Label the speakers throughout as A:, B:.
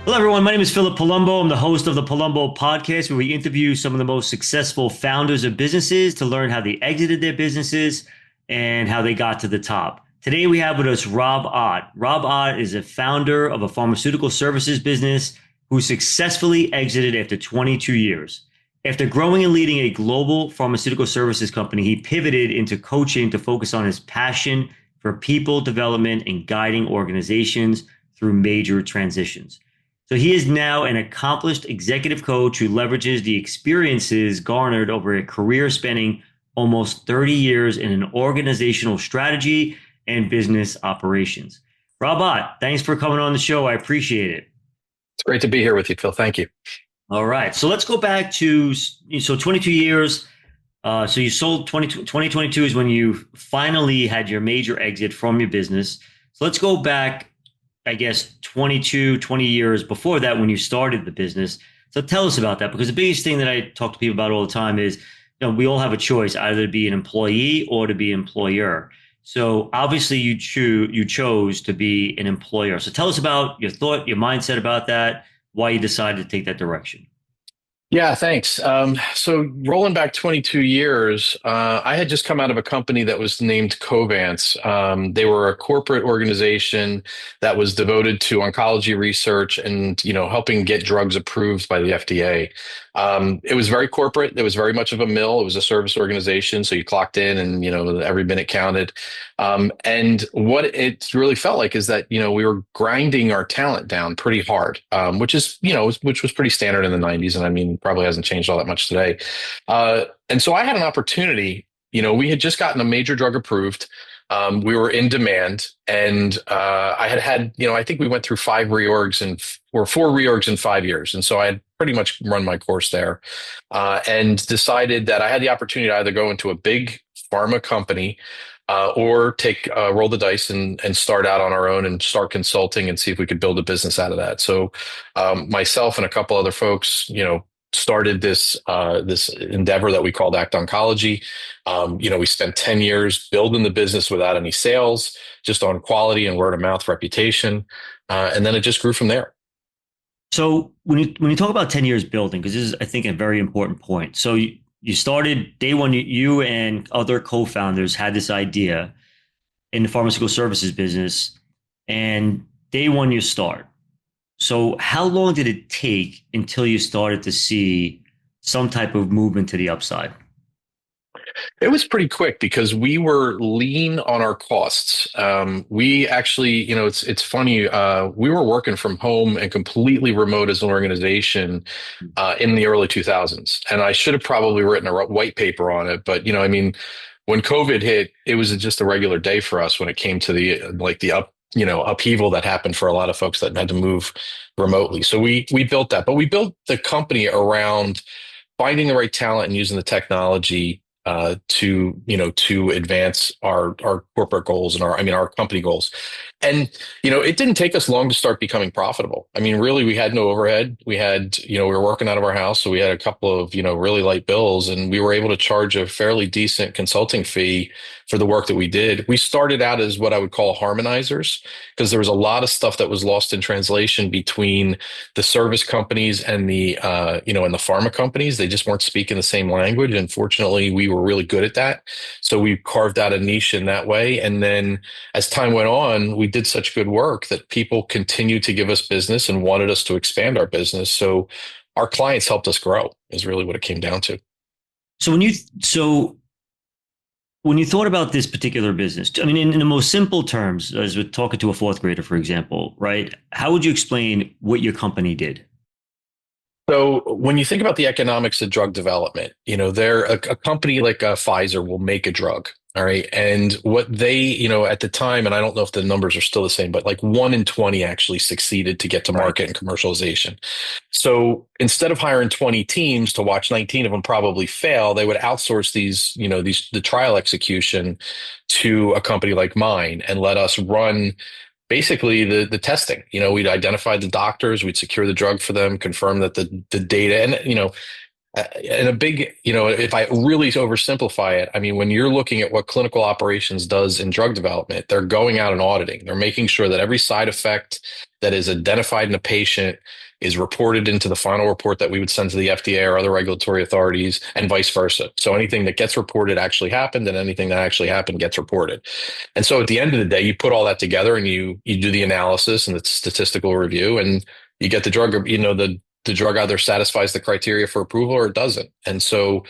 A: Hello, everyone. My name is Philip Palumbo. I'm the host of the Palumbo podcast, where we interview some of the most successful founders of businesses to learn how they exited their businesses and how they got to the top. Today, we have with us Rob Ott. Rob Ott is a founder of a pharmaceutical services business who successfully exited after 22 years. After growing and leading a global pharmaceutical services company, he pivoted into coaching to focus on his passion for people development and guiding organizations through major transitions. So he is now an accomplished executive coach who leverages the experiences garnered over a career spanning almost 30 years in an organizational strategy and business operations. Rob Ott, thanks for coming on the show. I appreciate it.
B: It's great to be here with you, Phil. Thank you.
A: All right. So let's go back to, 22 years. So you sold 2022 is when you finally had your major exit from your business. So let's go back, I guess, 20 years before that when you started the business. So tell us about that, because the biggest thing that I talk to people about all the time is, we all have a choice, either to be an employee or to be an employer. So obviously you chose to be an employer. So tell us about your thought, your mindset about that, why you decided to take that direction.
B: Yeah, thanks. So rolling back 22 years, I had just come out of a company that was named Covance. They were a corporate organization that was devoted to oncology research and, helping get drugs approved by the FDA. It was very corporate. It was very much of a mill. It was a service organization. So you clocked in and, every minute counted. And what it really felt like is that, we were grinding our talent down pretty hard, which was pretty standard in the 90s. And I mean, probably hasn't changed all that much today. And so I had an opportunity. We had just gotten a major drug approved. We were in demand, and I had, I think we went through four reorgs in 5 years. And so I had pretty much run my course there, and decided that I had the opportunity to either go into a big pharma company, or roll the dice and start out on our own and start consulting and see if we could build a business out of that. So myself and a couple other folks, started this endeavor that we called Act Oncology. We spent 10 years building the business without any sales, just on quality and word of mouth reputation. And then it just grew from there.
A: So when you talk about 10 years building, because this is, I think, a very important point. So you started day one, you and other co-founders had this idea in the pharmaceutical services business, and day one you start. So how long did it take until you started to see some type of movement to the upside?
B: It was pretty quick because we were lean on our costs. We actually, it's funny. We were working from home and completely remote as an organization in the early 2000s, and I should have probably written a white paper on it. But when COVID hit, it was just a regular day for us when it came to the upheaval that happened for a lot of folks that had to move remotely. So we built that, but we built the company around finding the right talent and using the technology to advance our corporate goals and our company goals. And, it didn't take us long to start becoming profitable. I mean, really, we had no overhead. We had, we were working out of our house. So we had a couple of, really light bills, and we were able to charge a fairly decent consulting fee for the work that we did. We started out as what I would call harmonizers, because there was a lot of stuff that was lost in translation between the service companies and the pharma companies. They just weren't speaking the same language. And fortunately, we were really good at that. So we carved out a niche in that way. And then as time went on, we did such good work that people continued to give us business and wanted us to expand our business. So our clients helped us grow is really what it came down to.
A: So when you thought about this particular business, I mean, in the most simple terms, as we're talking to a fourth grader, for example, right? How would you explain what your company did?
B: So when you think about the economics of drug development, a company like Pfizer will make a drug. All right. And what they, at the time, and I don't know if the numbers are still the same, but like 1 in 20 actually succeeded to get to market and commercialization. So instead of hiring 20 teams to watch 19 of them probably fail, they would outsource the trial execution to a company like mine and let us run basically the testing. We'd identify the doctors, we'd secure the drug for them, confirm that the data, and And a big, if I really oversimplify it, I mean, when you're looking at what clinical operations does in drug development, they're going out and auditing. They're making sure that every side effect that is identified in a patient is reported into the final report that we would send to the FDA or other regulatory authorities, and vice versa. So anything that gets reported actually happened, and anything that actually happened gets reported. And so at the end of the day, you put all that together and you do the analysis and the statistical review, and you get the drug, the drug either satisfies the criteria for approval or it doesn't. And so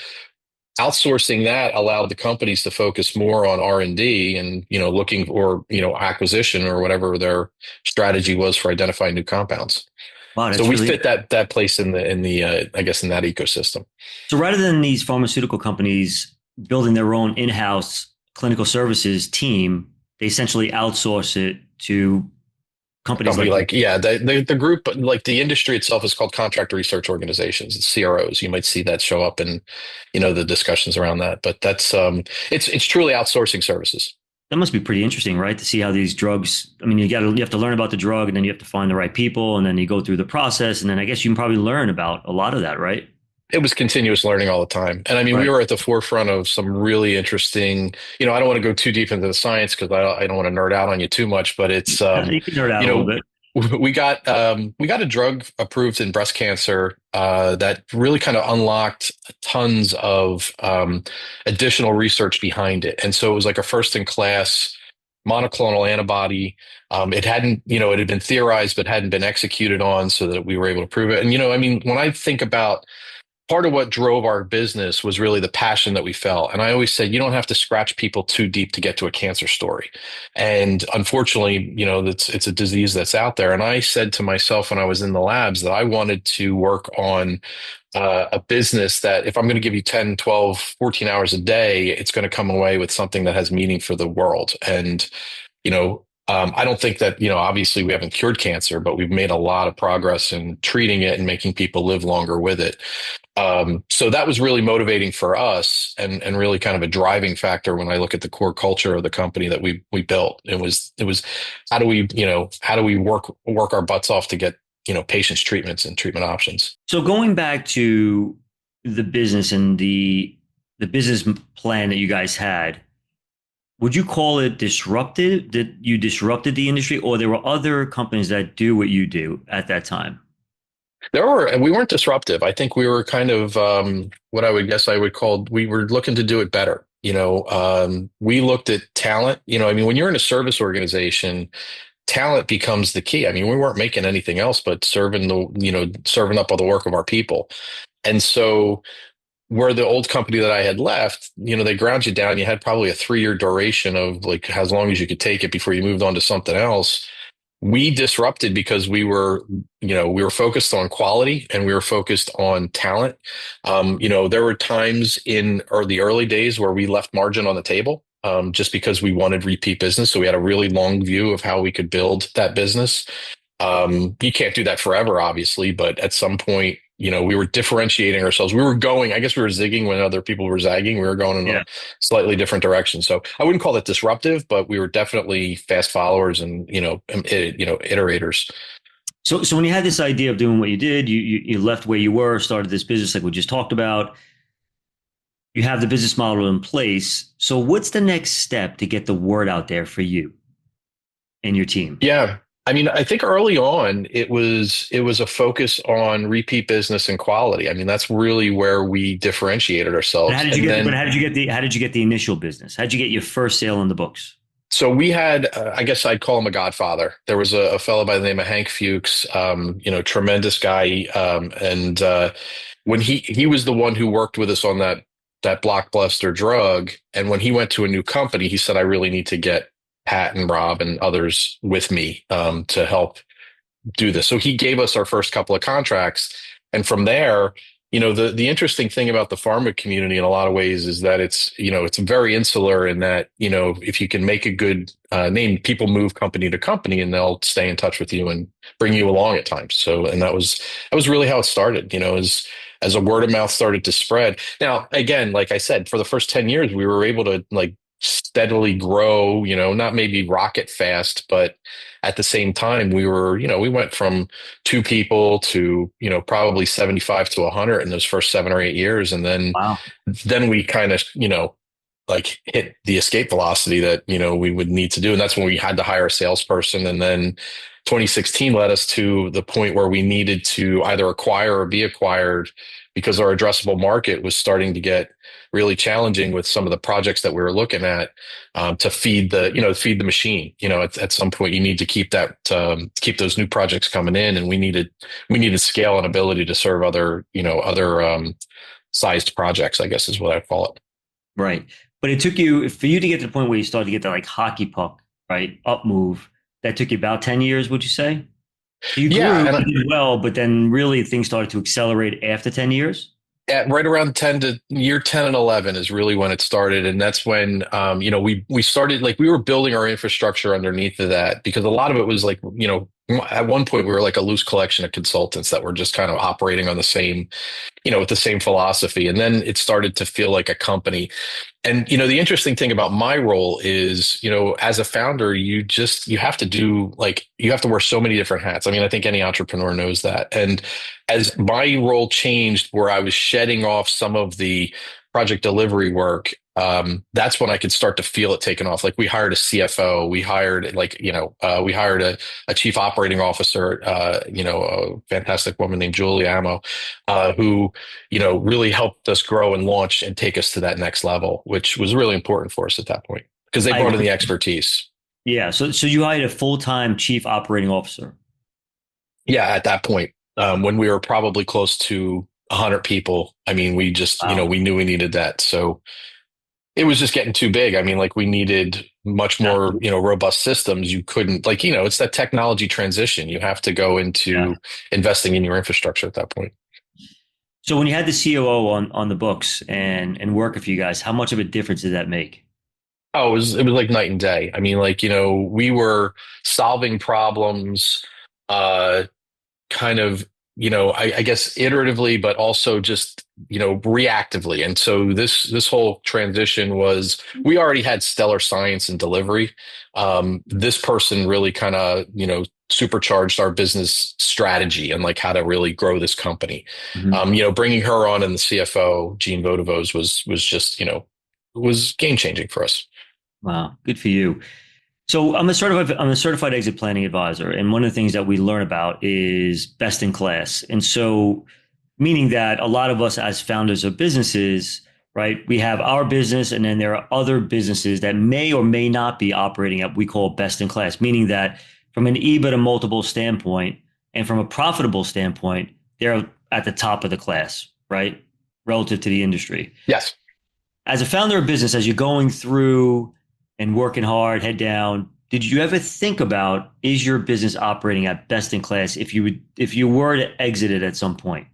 B: outsourcing that allowed the companies to focus more on R&D and, looking for, acquisition or whatever their strategy was for identifying new compounds.
A: Wow,
B: So
A: that's
B: we
A: really
B: fit that place in I guess in that ecosystem.
A: so. Rather than these pharmaceutical companies building their own in-house clinical services team, they essentially outsource it to companies
B: Company
A: like
B: the group, like the industry itself is called contract research organizations. It's CROs. You might see that show up in, the discussions around that. But that's it's truly outsourcing services.
A: that. Must be pretty interesting, right? To see how these drugs. I mean, you have to learn about the drug, and then you have to find the right people, and then you go through the process, and then I guess you can probably learn about a lot of that, right?
B: It was continuous learning all the time. And I mean, we
A: Right.
B: were at the forefront of some really interesting, I don't want to go too deep into the science because I don't want to nerd out on you too much, but it's,
A: You can nerd out
B: you
A: a little
B: know,
A: bit.
B: we got a drug approved in breast cancer that really kind of unlocked tons of additional research behind it. And so it was like a first in class monoclonal antibody. It had been theorized, but hadn't been executed on so that we were able to prove it. And, I mean, when I think about part of what drove our business was really the passion that we felt. And I always said, you don't have to scratch people too deep to get to a cancer story. And unfortunately, it's a disease that's out there. And I said to myself when I was in the labs that I wanted to work on a business that if I'm going to give you 10, 12, 14 hours a day, it's going to come away with something that has meaning for the world. And, I don't think that, obviously we haven't cured cancer, but we've made a lot of progress in treating it and making people live longer with it. So that was really motivating for us and really kind of a driving factor when I look at the core culture of the company that we built. It was how do we work our butts off to get, patients treatments and treatment options.
A: So going back to the business and the business plan that you guys had, would you call it disruptive? That you disrupted the industry, or there were other companies that do what you do at that time?
B: We weren't disruptive. I think we were kind of what I would call, we were looking to do it better. We looked at talent. I mean, when you're in a service organization, talent becomes the key. I mean, we weren't making anything else but serving up all the work of our people. And so where the old company that I had left, they ground you down. You had probably a 3-year duration of like as long as you could take it before you moved on to something else. We disrupted because we were focused on quality and we were focused on talent. There were times in the early days where we left margin on the table just because we wanted repeat business. So we had a really long view of how we could build that business. You can't do that forever, obviously, but at some point, we were differentiating ourselves. I guess we were zigging when other people were zagging. We were going in
A: Yeah.
B: a slightly different direction. So I wouldn't call it disruptive, but we were definitely fast followers and, iterators.
A: So when you had this idea of doing what you did, you left where you were, started this business like we just talked about. You have the business model in place. So what's the next step to get the word out there for you and your team?
B: Yeah. I mean, I think early on it was a focus on repeat business and quality. I mean, that's really where we differentiated ourselves.
A: How did you get the initial business? How did you get your first sale in the books?
B: So we had, I guess I'd call him a godfather. There was a fellow by the name of Hank Fuchs, tremendous guy. And when he was the one who worked with us on that blockbuster drug. And when he went to a new company, he said, I really need to get Pat and Rob and others with me to help do this. So he gave us our first couple of contracts. And from there, the interesting thing about the pharma community in a lot of ways is that it's very insular in that, if you can make a good name, people move company to company and they'll stay in touch with you and bring you along at times. So, and that was really how it started, as a word of mouth started to spread. Now, again, like I said, for the first 10 years, we were able to steadily grow, not maybe rocket fast, but at the same time, we went from 2 people to, probably 75 to 100 in those first 7 or 8 years. And
A: Wow.
B: then we kind of, like hit the escape velocity that, we would need to do. And that's when we had to hire a salesperson. And then 2016 led us to the point where we needed to either acquire or be acquired because our addressable market was starting to get really challenging with some of the projects that we were looking at, to feed the machine. At some point you need to keep keep those new projects coming in, and we needed scale and ability to serve other sized projects, I guess is what I call it.
A: Right. But it took you, for you to get to the point where you started to get that like hockey puck, right? Up move. That took you about 10 years, would you say? So you
B: Yeah,
A: grew,
B: and
A: you did well, but then really things started to accelerate after 10 years?
B: at right around 10 to year 10 and 11 is really when it started. And that's when, we started, like, we were building our infrastructure underneath of that, because a lot of it was like, at one point we were like a loose collection of consultants that were just kind of operating on the same, with the same philosophy. And then it started to feel like a company. And, the interesting thing about my role is, as a founder, you have to you have to wear so many different hats. I mean, I think any entrepreneur knows that. And as my role changed, where I was shedding off some of the project delivery work, that's when I could start to feel it taking off. Like, we hired a CFO, we hired a chief operating officer, a fantastic woman named Julie Amo, who, really helped us grow and launch and take us to that next level, which was really important for us at that point because they brought in the expertise.
A: Yeah. So you hired a full-time chief operating officer.
B: Yeah, at that point, when we were probably close to 100 people, I mean, we just,
A: Wow.
B: we knew we needed that. So it was just getting too big. I mean, like, we needed much more, robust systems. You couldn't, like, it's that technology transition. You have to go
A: Yeah.
B: into investing in your infrastructure at that point.
A: So when you had the COO on the books and working for you guys, how much of a difference did that make?
B: Oh, it was like night and day. I mean, like, we were solving problems, uh, kind of, I guess iteratively, but also just, reactively. And so this whole transition was, we already had stellar science and delivery. This person really kind of, supercharged our business strategy and like how to really grow this company.
A: Mhm.
B: Bringing her on, and the CFO, Gene Vodovos, was just, was game changing for us.
A: Wow, good for you. So I'm a certified exit planning advisor, and one of the things that we learn about is best in class. And so, meaning that a lot of us as founders of businesses, right, we have our business, and then there are other businesses that may or may not be operating at what we call best in class, meaning that from an EBITDA multiple standpoint and from a profitable standpoint, they're at the top of the class, right, relative to the industry.
B: Yes.
A: As a founder of business, as you're going through and working hard, head down, did you ever think about, is your business operating at best in class if you were to exit it at some point?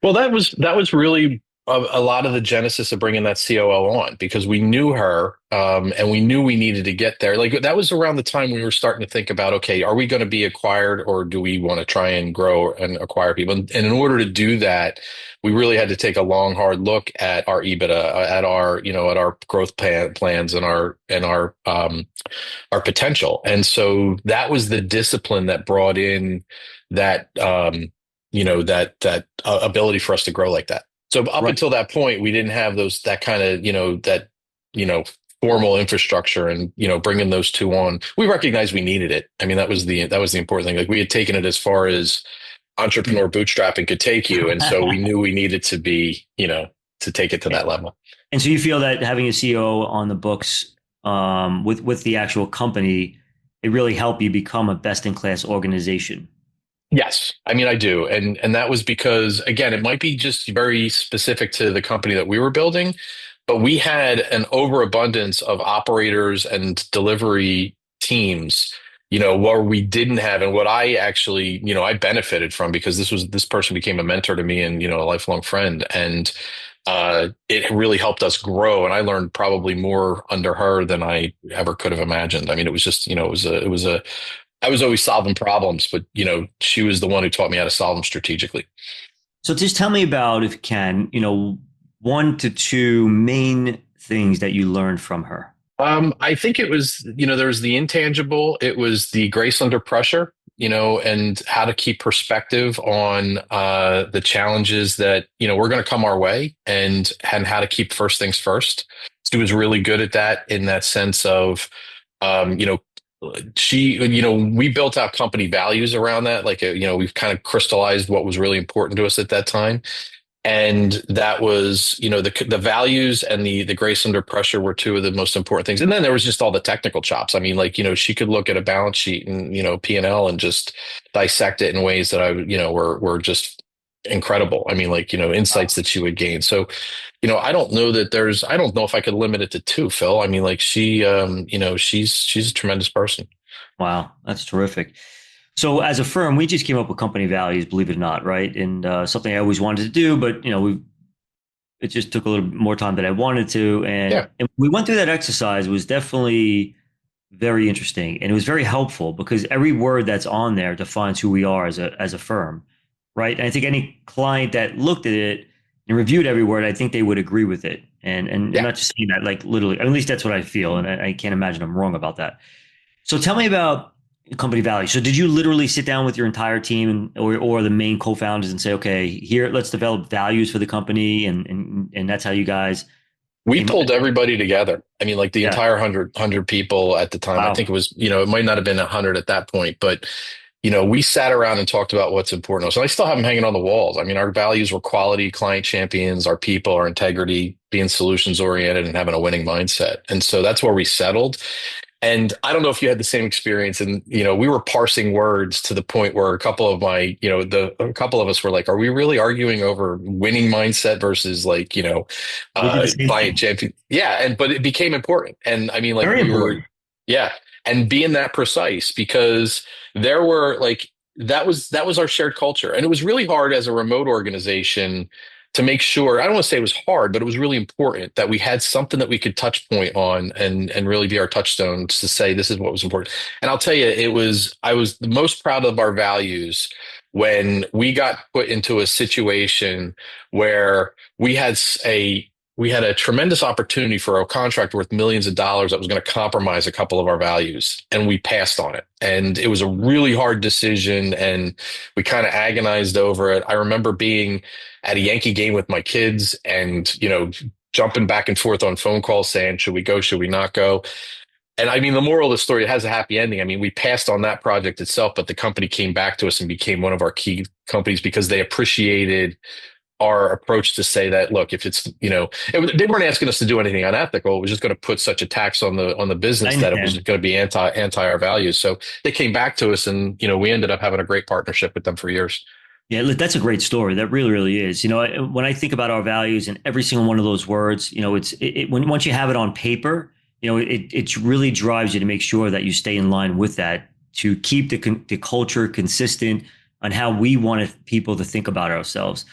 B: Well, that was really a lot of the genesis of bringing that COO on, because we knew her, and we knew we needed to get there. Like, that was around the time we were starting to think about, okay, are we going to be acquired, or do we want to try and grow and acquire people? And in order to do that, we really had to take a long, hard look at our EBITDA, at our growth plans, and our potential. And so that was the discipline that brought in that, ability for us to grow like that. So up
A: Right.
B: until that point, we didn't have that kind of, you know, formal infrastructure, and, bringing those two on, we recognized we needed it. I mean, that was the important thing. Like, we had taken it as far as entrepreneur bootstrapping could take you. And so we knew we needed to be, to take it to that level.
A: And so you feel that having a CEO on the books, with the actual company, it really helped you become a best in class organization.
B: Yes, I mean, I do. And that was because, again, it might be just very specific to the company that we were building, but we had an overabundance of operators and delivery teams, where we didn't have, and what I actually, I benefited from, because this person became a mentor to me, and, a lifelong friend. And it really helped us grow. And I learned probably more under her than I ever could have imagined. I mean, it was just, I was always solving problems, but, she was the one who taught me how to solve them strategically.
A: So just tell me about, if you can, one to two main things that you learned from her?
B: I think it was, there was the intangible, it was the grace under pressure, and how to keep perspective on the challenges that, were going to come our way and how to keep first things first. She was really good at that in that sense of, um, you know, we built out company values around that. Like, we've kind of crystallized what was really important to us at that time. And that was, the values and the grace under pressure were two of the most important things. And then there was just all the technical chops. I mean, like, she could look at a balance sheet and, P&L and just dissect it in ways that were just incredible. I mean, like, insights that she would gain. So, I don't know if I could limit it to two, Phil. I mean, like she's a tremendous person.
A: Wow, that's terrific. So as a firm, we just came up with company values, believe it or not, right? And something I always wanted to do, but it just took a little more time than I wanted to.
B: Yeah.
A: And we went through that exercise. It was definitely very interesting, and it was very helpful because every word that's on there defines who we are as a firm, right? And I think any client that looked at it and reviewed every word, I think they would agree with it. And I'm
B: Yeah.
A: not just saying that like literally, at least that's what I feel, and I can't imagine I'm wrong about that. So tell me about company value. So did you literally sit down with your entire team or the main co-founders and say, okay, here, let's develop values for the company, and that's how you guys
B: We
A: came up?
B: pulled everybody together. I mean, like the
A: Yeah.
B: entire hundred people at the time. I
A: Wow.
B: think it was, it might not have been 100 at that point, but we sat around and talked about what's important to us. And I still have them hanging on the walls. I mean, our values were quality, client champions, our people, our integrity, being solutions oriented and having a winning mindset. And so that's where we settled. And I don't know if you had the same experience. And, we were parsing words to the point where a couple of a couple of us were like, are we really arguing over winning mindset versus like,
A: We did the same
B: client
A: thing.
B: champion? Yeah. But it became important. And I mean, like
A: Very important.
B: yeah. And being that precise because there were like, that was our shared culture. And it was really hard as a remote organization to make sure, I don't want to say it was hard, but it was really important that we had something that we could touch point on and really be our touchstones to say this is what was important. And I'll tell you, I was the most proud of our values when we got put into a situation where we had a tremendous opportunity for a contract worth millions of dollars that was going to compromise a couple of our values, and we passed on it. And it was a really hard decision, and we kind of agonized over it. I remember being at a Yankee game with my kids and, jumping back and forth on phone calls saying, should we go? Should we not go? And I mean, the moral of the story, it has a happy ending. I mean, we passed on that project itself, but the company came back to us and became one of our key companies because they appreciated our approach to say that, look, if it's, they weren't asking us to do anything unethical. It was just going to put such a tax on the
A: I
B: business that it was
A: understand.
B: going to be anti our values. So they came back to us and, we ended up having a great partnership with them for years.
A: Yeah, look, that's a great story. That really, really is. When I think about our values and every single one of those words, when once you have it on paper, it really drives you to make sure that you stay in line with that to keep the culture consistent on how we wanted people to think about ourselves.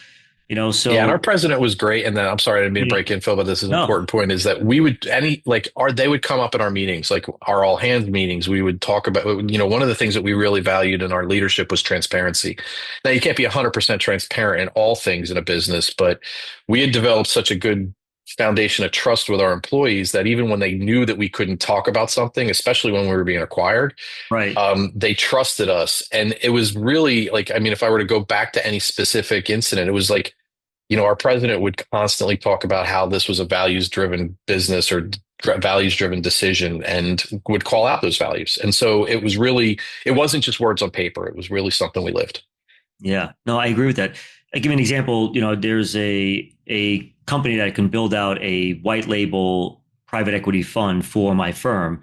B: Yeah, and our
A: So
B: president was great. And then I'm sorry, I didn't mean to
A: yeah,
B: break in, Phil, but this is an
A: no,
B: important point is that we would they would come up in our meetings, like our all hands meetings. We would talk about, one of the things that we really valued in our leadership was transparency. Now you can't be 100% transparent in all things in a business, but we had developed such a good foundation of trust with our employees that even when they knew that we couldn't talk about something, especially when we were being acquired,
A: right.
B: they trusted us. And it was really like, I mean, if I were to go back to any specific incident, it was like, our president would constantly talk about how this was a values driven business or values driven decision and would call out those values. And so it wasn't just words on paper. It was really something we lived.
A: Yeah, no, I agree with that. I give you an example. There's a company that can build out a white label private equity fund for my firm,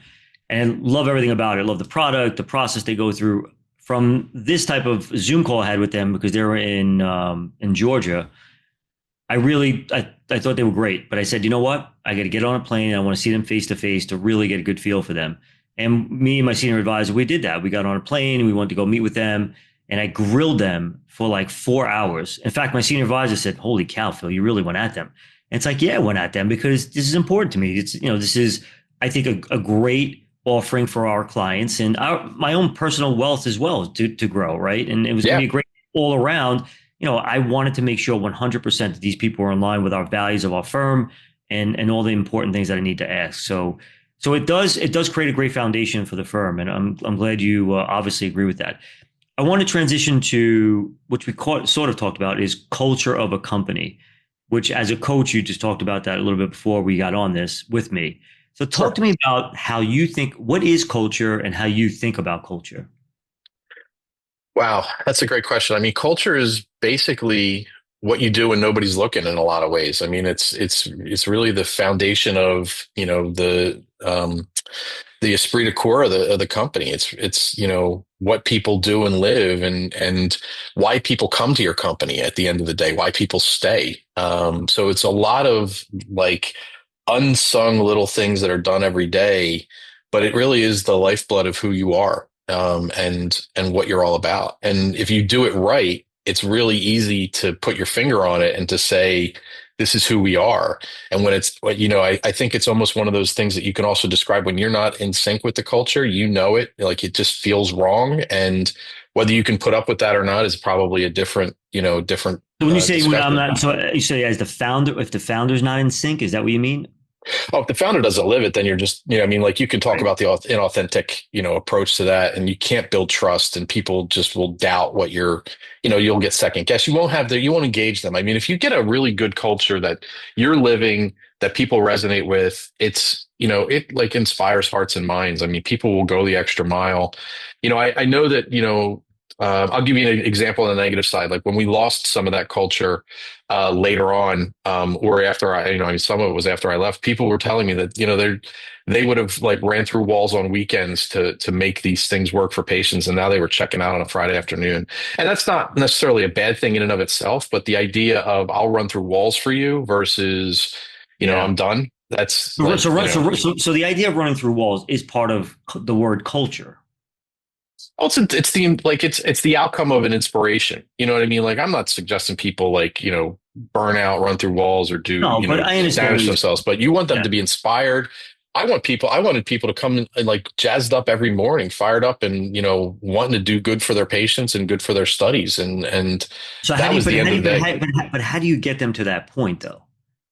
A: and I love everything about it. I love the product, the process they go through. From this type of Zoom call I had with them because they were in Georgia, I thought they were great, but I said, you know what? I got to get on a plane. And I want to see them face to face to really get a good feel for them. And me and my senior advisor, we did that. We got on a plane and we wanted to go meet with them. And I grilled them for like 4 hours. In fact, my senior advisor said, holy cow, Phil, you really went at them. And it's like, yeah, I went at them because this is important to me. This is, I think, a great offering for our clients and my own personal wealth as well to grow, right? And it was going to
B: Yeah.
A: be a great all around. I wanted to make sure 100% that these people were in line with our values of our firm and all the important things that I need to ask. So it does create a great foundation for the firm, and I'm glad you obviously agree with that. I want to transition to which sort of talked about is culture of a company, which as a coach you just talked about that a little bit before we got on this with me. So talk
B: Sure.
A: to me about how you think, what is culture and how you think about culture.
B: Wow, that's a great question. I mean, culture is basically what you do when nobody's looking in a lot of ways. I mean, it's really the foundation of, the esprit de corps of the company. It's what people do and live, and why people come to your company at the end of the day, why people stay. So it's a lot of like unsung little things that are done every day, but it really is the lifeblood of who you are, and what you're all about. And if you do it right, it's really easy to put your finger on it and to say, this is who we are. And when I think it's almost one of those things that you can also describe when you're not in sync with the culture, it, like it just feels wrong. And whether you can put up with that or not is probably a different
A: So when you say when I'm
B: discussion.
A: not, so you say as the founder, if the founder's not in sync, is that what you mean?
B: Oh, if the founder doesn't live it, then you're just, I mean, like you can talk
A: Right.
B: about the inauthentic, approach to that, and you can't build trust, and people just will doubt what you'll get second guess. You won't engage them. I mean, if you get a really good culture that you're living, that people resonate with, it like inspires hearts and minds. I mean, people will go the extra mile. I know that, I'll give you an example on the negative side. Like when we lost some of that culture later on, or after I mean, some of it was after I left. People were telling me that they would have like ran through walls on weekends to make these things work for patients, and now they were checking out on a Friday afternoon. And that's not necessarily a bad thing in and of itself, but the idea of I'll run through walls for you versus
A: Yeah.
B: I'm done. That's
A: So,
B: like
A: so, so the idea of running through walls is part of the word culture.
B: well, it's the outcome of an inspiration. You know what I mean? Like I'm not suggesting people like, burn out, run through walls, or do,
A: No, but I understand what
B: damage
A: you're
B: themselves,
A: saying.
B: but you want them
A: Yeah.
B: to be inspired. I wanted people to come and like jazzed up every morning, fired up, and wanting to do good for their patients and good for their studies. And
A: So how
B: that
A: do you,
B: was the end of the day.
A: but how do you get them to that point though?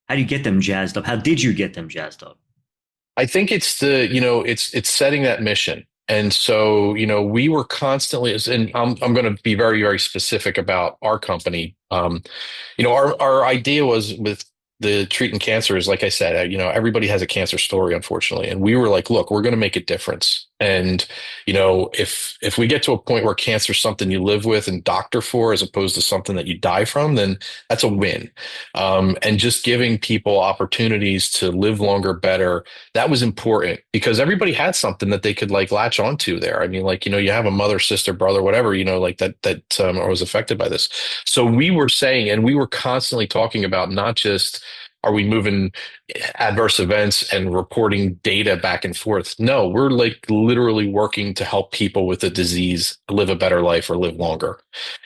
A: How do you get them jazzed up? How did you get them jazzed up?
B: I think it's setting that mission. And so, we were constantly, and I'm going to be very, very specific about our company. Our idea was with the treating cancer is, like I said, everybody has a cancer story, unfortunately. And we were like, look, we're going to make a difference. And, if we get to a point where cancer is something you live with and doctor for, as opposed to something that you die from, then that's a win. And just giving people opportunities to live longer, better, that was important because everybody had something that they could like latch onto there. I mean, like, you have a mother, sister, brother, whatever, like that was affected by this. So we were saying, and we were constantly talking about not just are we moving adverse events and reporting data back and forth. No, we're like literally working to help people with the disease live a better life or live longer.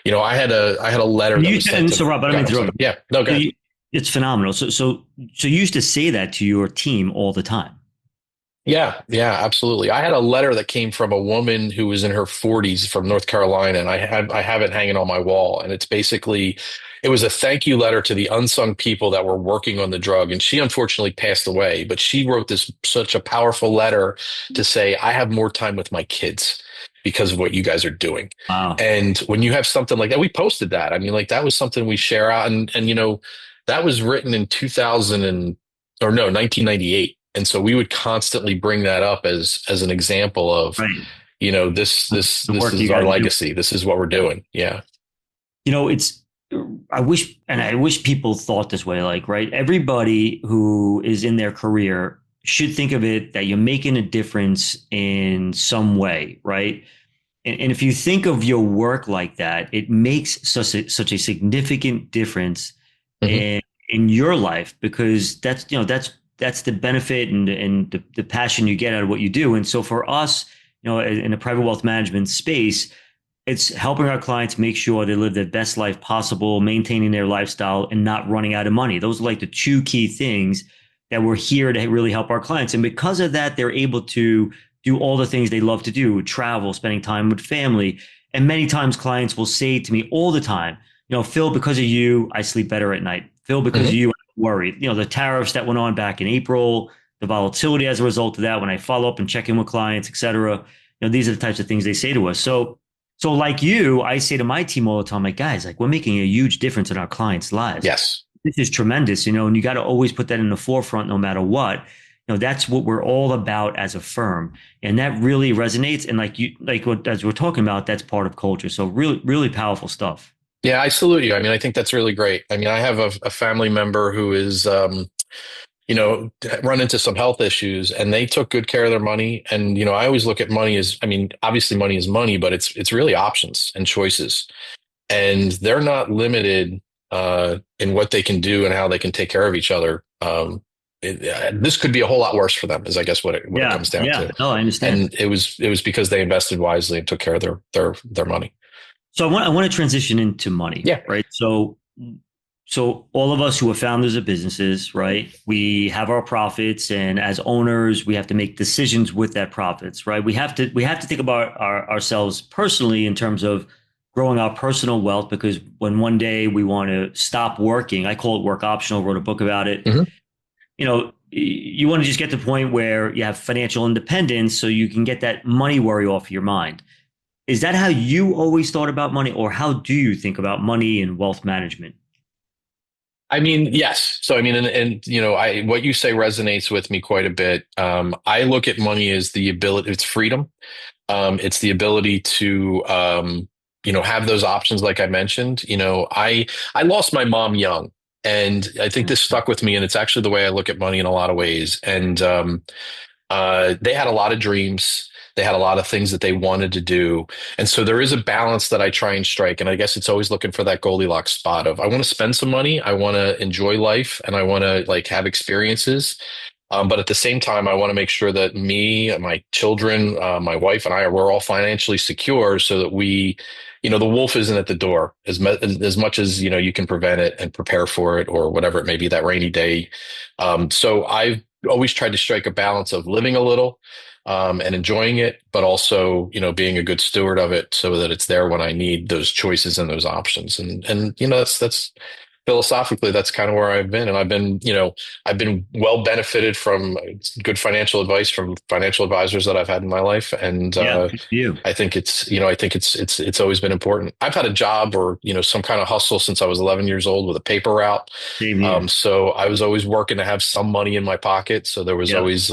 B: I had a letter
A: And
B: that
A: you
B: was
A: used to,
B: sent
A: and
B: to.
A: so Rob, I don't
B: God,
A: mean
B: I'm
A: to
B: sorry.
A: interrupt.
B: Yeah, no, go
A: So
B: ahead.
A: it's phenomenal. So you used to say that to your team all the time.
B: Yeah, yeah, absolutely. I had a letter that came from a woman who was in her 40s from North Carolina, and I have it hanging on my wall. And it was a thank you letter to the unsung people that were working on the drug. And she unfortunately passed away, but she wrote this such a powerful letter to say, I have more time with my kids because of what you guys are doing.
A: Wow.
B: And when you have something like that, we posted that. I mean, like that was something we share out, and that was written in 2000 or no, 1998. And so we would constantly bring that up as an example of,
A: Right.
B: this
A: The
B: this
A: work you
B: is our
A: guys do.
B: legacy. This is what we're doing. Yeah.
A: It's, I wish people thought this way, like, right? Everybody who is in their career should think of it that you're making a difference in some way, right? And if you think of your work like that, it makes such a significant difference
B: Hmm.
A: in your life because that's the benefit and the passion you get out of what you do. And so for us, in the private wealth management space, it's helping our clients make sure they live their best life possible, maintaining their lifestyle and not running out of money. Those are like the two key things that we're here to really help our clients. And because of that, they're able to do all the things they love to do, travel, spending time with family. And many times clients will say to me all the time, Phil, because of you, I sleep better at night. Phil, because of
B: Hmm.
A: you, worry. The tariffs that went on back in April, the volatility as a result of that, when I follow up and check in with clients, et cetera, these are the types of things they say to us. So like you, I say to my team all the time, like, guys, like we're making a huge difference in our clients' lives.
B: Yes.
A: This is tremendous, and you got to always put that in the forefront no matter what. That's what we're all about as a firm. And that really resonates. And as we're talking about, that's part of culture. So really, really powerful stuff.
B: Yeah, I salute you. I mean, I think that's really great. I mean, I have a family member who is, run into some health issues, and they took good care of their money. And, I always look at money as, I mean, obviously money is money, but it's really options and choices. And they're not limited in what they can do and how they can take care of each other. This could be a whole lot worse for them, is I guess what it
A: Yeah.
B: comes down
A: Yeah.
B: to.
A: No, I understand.
B: And it was because they invested wisely and took care of their money.
A: So I want to transition into money,
B: Yeah.
A: right? So all of us who are founders of businesses, right? We have our profits, and as owners, we have to make decisions with that profits, right? We have to think about ourselves personally in terms of growing our personal wealth, because when one day we want to stop working, I call it work optional, wrote a book about it.
B: Mhm.
A: You want to just get to the point where you have financial independence so you can get that money worry off your mind. Is that how you always thought about money, or how do you think about money and wealth management?
B: I mean, yes. So, I mean, what you say resonates with me quite a bit. I look at money as the ability, it's freedom. It's the ability to, have those options. Like I mentioned, I lost my mom young, and I think this stuck with me, and it's actually the way I look at money in a lot of ways. And, they had a lot of dreams. They had a lot of things that they wanted to do. And so there is a balance that I try and strike. And I guess it's always looking for that Goldilocks spot of, I want to spend some money, I want to enjoy life, and I want to like have experiences. But at the same time, I want to make sure that me and my children, my wife and we're all financially secure, so that the wolf isn't at the door as much as, you can prevent it and prepare for it, or whatever it may be, that rainy day. So I've always tried to strike a balance of living a little, and enjoying it, but also, being a good steward of it so that it's there when I need those choices and those options. And that's philosophically, that's kind of where I've been. And I've been well benefited from good financial advice from financial advisors that I've had in my life. And
A: Yeah, good for you.
B: I think it's always been important. I've had a job or, some kind of hustle since I was 11 years old with a paper route.
A: Same here.
B: So I was always working to have some money in my pocket. So there was
A: Yep.
B: always,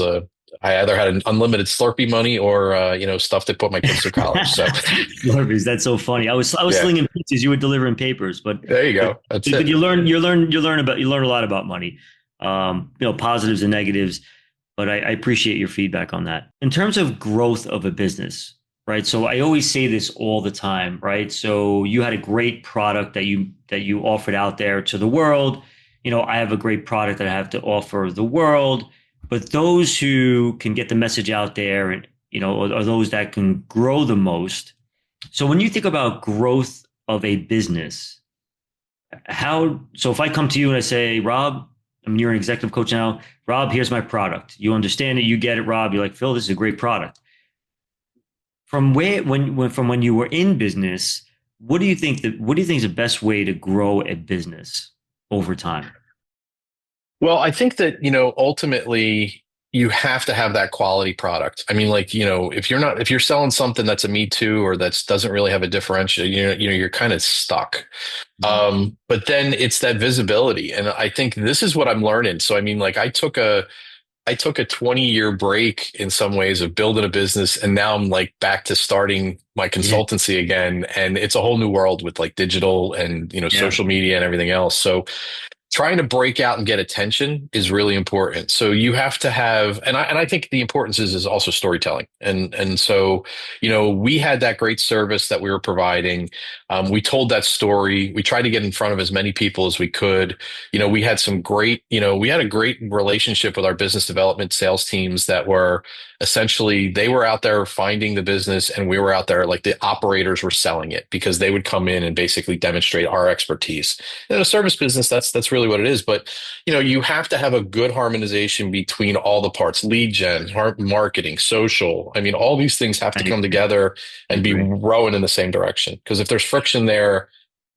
B: I either had an unlimited Slurpee money or, stuff to put my kids through college. So
A: Slurpees, that's so funny. I was
B: yeah,
A: slinging pizzas, you were delivering papers, but
B: there you
A: but,
B: go. That's
A: but
B: it.
A: you learn a lot about money, positives and negatives. But I appreciate your feedback on that. In terms of growth of a business, right? So I always say this all the time, right? So you had a great product that you offered out there to the world. I have a great product that I have to offer the world. But those who can get the message out there, and are those that can grow the most. So when you think about growth of a business, so if I come to you and I say, Rob, I mean, you're an executive coach now. Rob, here's my product. You understand it. You get it, Rob. You're like, Phil, this is a great product. From when you were in business, what do you think is the best way to grow a business over time?
B: Well, I think that, ultimately you have to have that quality product. I mean, like, if you're selling something that's a me too, or that's doesn't really have a differentiator, you're kind of stuck. But then it's that visibility. And I think this is what I'm learning. So, I mean, like I took a 20-year break in some ways of building a business. And now I'm like back to starting my
A: Yeah.
B: consultancy again. And it's a whole new world with like digital and,
A: Yeah.
B: social media and everything else. So trying to break out and get attention is really important. So you have to have, and I think the importance is also storytelling. And so, we had that great service that we were providing. We told that story. We tried to get in front of as many people as we could. We had we had a great relationship with our business development sales teams that were essentially, they were out there finding the business, and we were out there, like the operators were selling it, because they would come in and basically demonstrate our expertise. In a service business, that's really what it is. But you have to have a good harmonization between all the parts: lead gen, marketing, social. I mean, all these things have
A: I
B: to come
A: agree.
B: together
A: I
B: and be
A: agree.
B: rowing in the same direction. Because if there's friction there,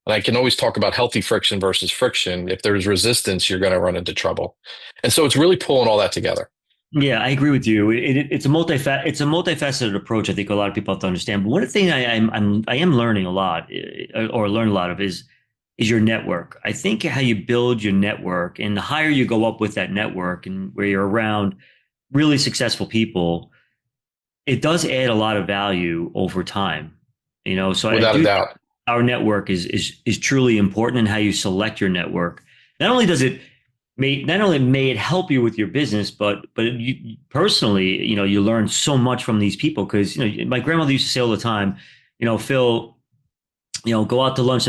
B: And I can always talk about healthy friction versus friction. If there's resistance, you're going to run into trouble. And so it's really pulling all that together.
A: Yeah, I agree with you. It's a it's a multifaceted approach. I think a lot of people have to understand. But one thing I am learning a lot, or learn a lot of, is your network. I think how you build your network, and the higher you go up with that network, and where you're around really successful people, it does add a lot of value over time. So I
B: Without a
A: do think
B: doubt.
A: our network is truly important, and how you select your network. Not only does it not only may it help you with your business, but you, personally, you learn so much from these people, because my grandmother used to say all the time, Phil, go out to lunch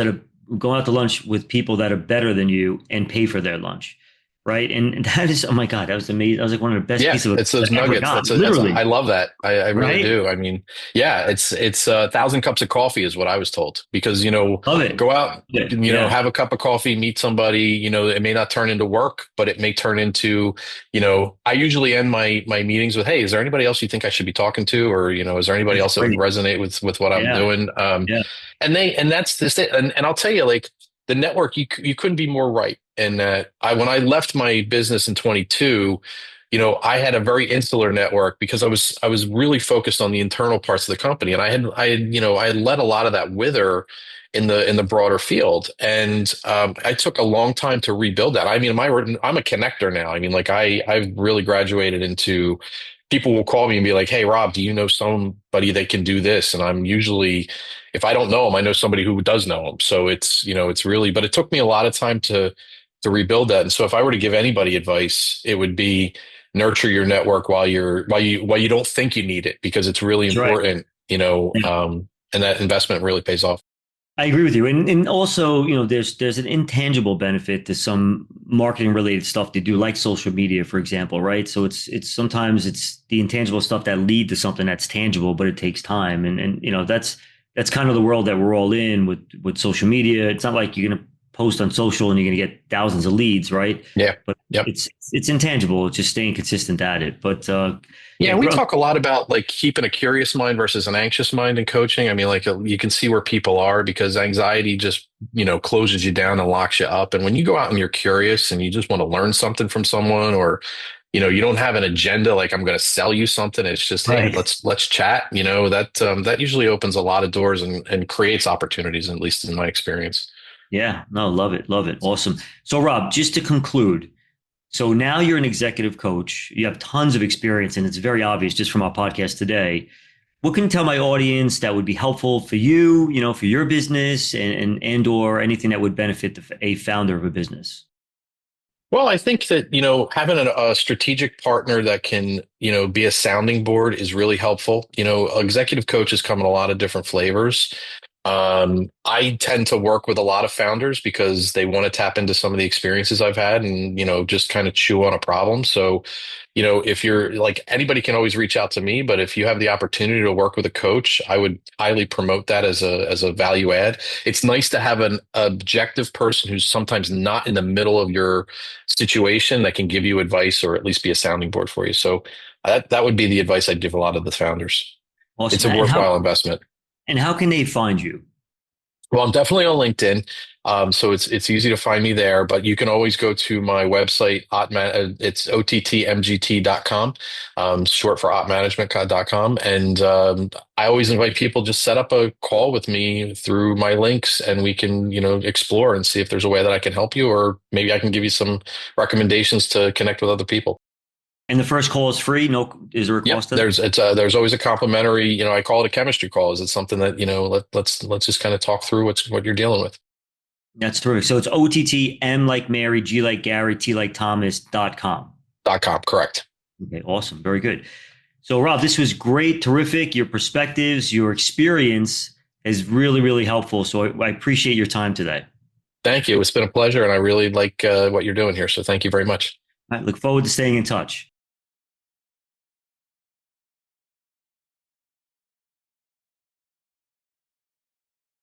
A: go out to lunch with people that are better than you and pay for their lunch, right? And that is, oh my God, that was amazing. That was like one of the best
B: Yeah,
A: pieces of
B: it's those
A: advice I ever
B: nuggets.
A: got,
B: I
A: literally,
B: love that. I really
A: right?
B: do. I mean, yeah, it's 1,000 cups of coffee is what I was told because,
A: Love it.
B: go out,
A: Yeah,
B: have a cup of coffee, meet somebody, it may not turn into work, but it may turn into, I usually end my meetings with, hey, is there anybody else you think I should be talking to? Or, is there anybody
A: that's
B: else that would
A: great.
B: resonate with what I'm
A: Yeah,
B: doing?
A: yeah,
B: And that's this, and I'll tell you, like the network, you couldn't be more right. And that when I left my business in 22, I had a very insular network because I was really focused on the internal parts of the company, and I had let a lot of that wither in the broader field, and I took a long time to rebuild that. I mean, I'm a connector now. I mean, like I've really graduated into people will call me and be like, "Hey, Rob, do you know somebody that can do this?" And I'm usually, if I don't know them, I know somebody who does know them. So it's really, but it took me a lot of time to rebuild that. And so if I were to give anybody advice, it would be nurture your network while you don't think you need it, because it's really
A: that's right.
B: important,
A: Yeah.
B: and that investment really pays off.
A: I agree with you, and also, there's an intangible benefit to some marketing related stuff they do, like social media, for example, right? So it's sometimes it's the intangible stuff that lead to something that's tangible, but it takes time, and that's kind of the world that we're all in with social media. It's not like you're gonna post on social and you're gonna get thousands of leads, right?
B: Yeah.
A: But
B: Yep.
A: it's intangible. It's just staying consistent at it. But
B: Yeah,
A: yeah,
B: we
A: grow.
B: talk a lot about like keeping a curious mind versus an anxious mind in coaching. I mean, like you can see where people are because anxiety just, closes you down and locks you up. And when you go out and you're curious and you just want to learn something from someone, or, you don't have an agenda like I'm going to sell you something. It's just, hey,
A: Right.
B: let's chat. That usually opens a lot of doors and creates opportunities, at least in my experience.
A: Yeah, no, love it, love it, awesome. So, Rob, just to conclude. So now you're an executive coach. You have tons of experience, and it's very obvious just from our podcast today. What can you tell my audience that would be helpful for you, for your business, and or anything that would benefit a founder of a business?
B: Well, I think that, having a strategic partner that can, be a sounding board is really helpful. Executive coaches come in a lot of different flavors. I tend to work with a lot of founders because they want to tap into some of the experiences I've had and, just kind of chew on a problem. So, if you're like anybody can always reach out to me, but if you have the opportunity to work with a coach, I would highly promote that as a value add. It's nice to have an objective person who's sometimes not in the middle of your situation that can give you advice or at least be a sounding board for you. So that would be the advice I'd give a lot of the founders. It's
A: Awesome.
B: a worthwhile investment.
A: And how can they find you?
B: Well, I'm definitely on LinkedIn, so it's easy to find me there. But you can always go to my website, it's ottmgt.com, short for ottmanagement.com. And I always invite people just set up a call with me through my links, and we can explore and see if there's a way that I can help you, or maybe I can give you some recommendations to connect with other people.
A: And the first call is free. No, is there a
B: Yep.
A: cost to that?
B: There's always a complimentary, I call it a chemistry call. Is it something that, let's just kind of talk through what you're dealing with.
A: That's terrific. So it's OTTM like Mary, G like Gary, T like Thomas.com.
B: .com, correct.
A: Okay, awesome. Very good. So, Rob, this was great, terrific. Your perspectives, your experience is really, really helpful. So I appreciate your time today.
B: Thank you. It's been a pleasure, and I really like what you're doing here. So thank you very much.
A: I look forward to staying in touch.